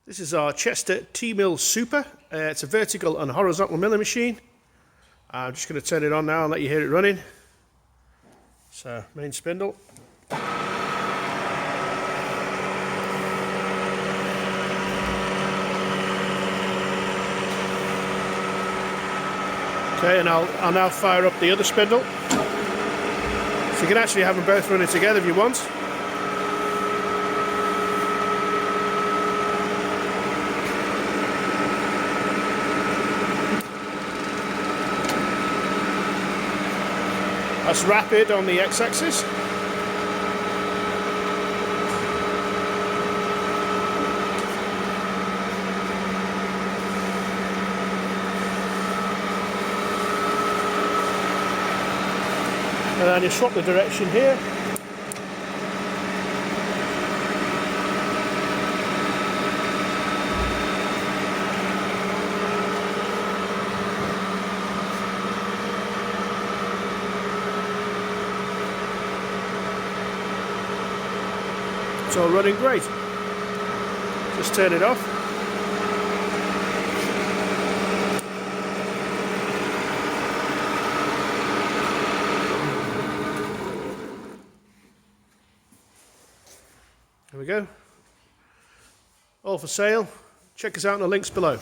This is our Chester T-Mill Super. It's a vertical and horizontal milling machine. I'm just going to turn it on now and let you hear it running. So, main spindle. Okay, and I'll now fire up the other spindle. So you can actually have them both running together if you want. That's rapid on the x-axis. And then you swap the direction here. It's all running great. Just turn it off. There we go. All for sale. Check us out in the links below.